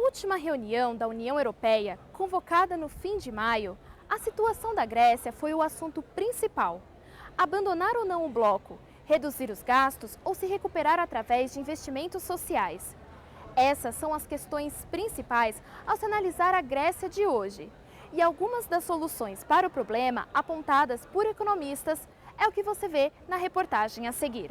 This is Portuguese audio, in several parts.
última reunião da União Europeia, convocada no fim de maio, a situação da Grécia foi o assunto principal. Abandonar ou não o bloco, reduzir os gastos ou se recuperar através de investimentos sociais. Essas são as questões principais ao se analisar a Grécia de hoje. E algumas das soluções para o problema apontadas por economistas é o que você vê na reportagem a seguir.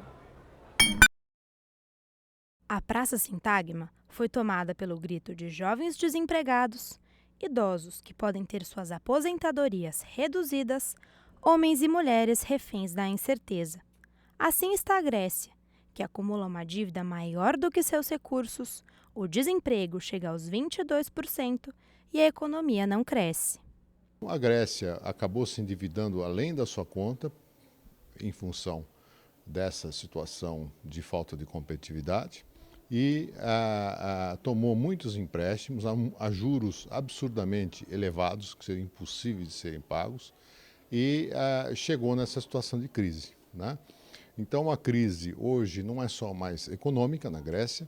A Praça Sintagma foi tomada pelo grito de jovens desempregados, idosos que podem ter suas aposentadorias reduzidas, homens e mulheres reféns da incerteza. Assim está a Grécia, que acumula uma dívida maior do que seus recursos, o desemprego chega aos 22% e a economia não cresce. A Grécia acabou se endividando além da sua conta em função dessa situação de falta de competitividade e tomou muitos empréstimos a juros absurdamente elevados, que seriam impossíveis de serem pagos, e chegou nessa situação de crise, né? Então a crise hoje não é só mais econômica na Grécia,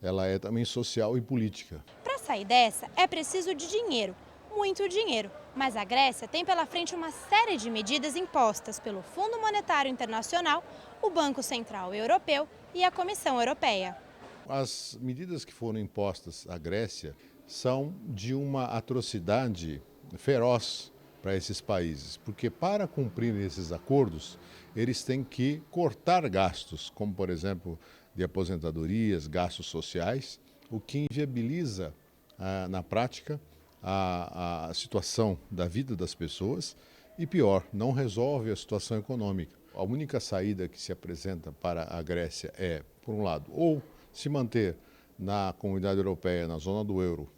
ela é também social e política. Para sair dessa, é preciso de dinheiro, muito dinheiro. Mas a Grécia tem pela frente uma série de medidas impostas pelo Fundo Monetário Internacional, o Banco Central Europeu e a Comissão Europeia. As medidas que foram impostas à Grécia são de uma atrocidade feroz para esses países, porque para cumprir esses acordos, eles têm que cortar gastos, como por exemplo de aposentadorias, gastos sociais, o que inviabiliza na prática a situação da vida das pessoas e pior, não resolve a situação econômica. A única saída que se apresenta para a Grécia é, por um lado, ou se manter na Comunidade Europeia, na zona do euro,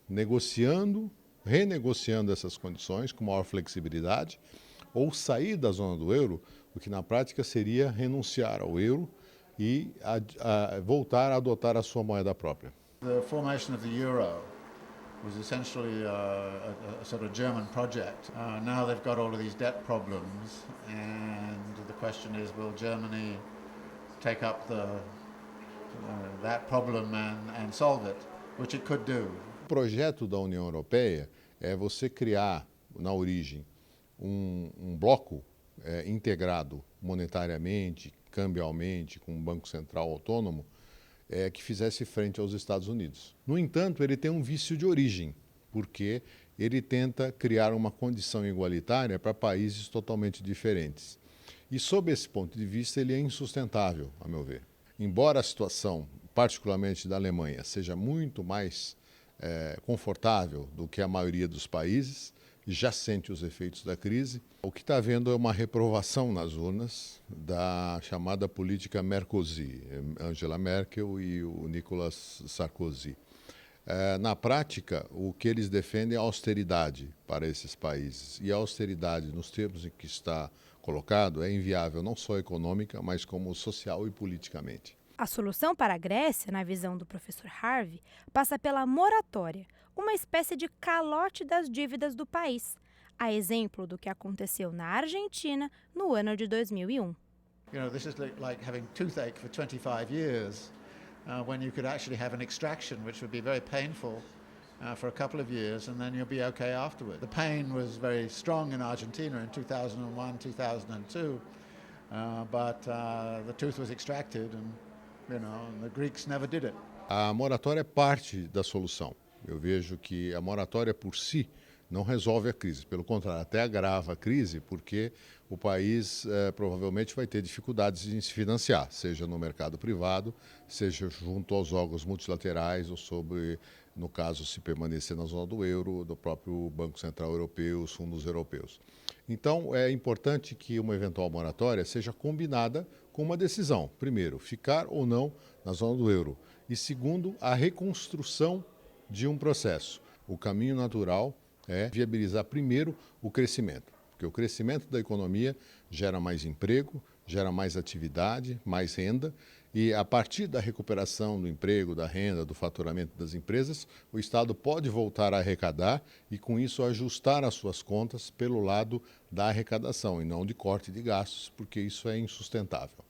renegociando essas condições com maior flexibilidade, ou sair da zona do euro, o que na prática seria renunciar ao euro e voltar a adotar a sua moeda própria. The formation of the euro was essentially a sort of German project. Now they've got all of these debt problems, and the question is, will Germany take up that problem and solve it, which it could do. O projeto da União Europeia é você criar, na origem, um bloco integrado monetariamente, cambialmente, com um banco central autônomo, que fizesse frente aos Estados Unidos. No entanto, ele tem um vício de origem, porque ele tenta criar uma condição igualitária para países totalmente diferentes. E, sob esse ponto de vista, ele é insustentável, a meu ver. Embora a situação, particularmente da Alemanha, seja muito mais confortável do que a maioria dos países, já sente os efeitos da crise, o que está havendo é uma reprovação nas urnas da chamada política Merkozy, Angela Merkel e o Nicolas Sarkozy. Na prática, o que eles defendem é austeridade para esses países. E a austeridade, nos termos em que está colocado, é inviável não só econômica, mas como social e politicamente. A solução para a Grécia, na visão do professor Harvey, passa pela moratória, uma espécie de calote das dívidas do país, a exemplo do que aconteceu na Argentina no ano de 2001. This is like having toothache for 25 years, when you could actually have an extraction, which would be very painful for a couple of years, and then you'll be okay afterward. The pain was very strong in Argentina in 2001, 2002, but the tooth was extracted, and the Greeks never did it. A moratória é parte da solução. Eu vejo que a moratória por si não resolve a crise, pelo contrário, até agrava a crise, porque o país provavelmente vai ter dificuldades em se financiar, seja no mercado privado, seja junto aos órgãos multilaterais ou no caso, se permanecer na zona do euro, do próprio Banco Central Europeu, os fundos europeus. Então, é importante que uma eventual moratória seja combinada com uma decisão. Primeiro, ficar ou não na zona do euro. E segundo, a reconstrução de um processo. O caminho natural é viabilizar primeiro o crescimento, porque o crescimento da economia gera mais emprego, gera mais atividade, mais renda, e a partir da recuperação do emprego, da renda, do faturamento das empresas, o Estado pode voltar a arrecadar e, com isso, ajustar as suas contas pelo lado da arrecadação e não de corte de gastos, porque isso é insustentável.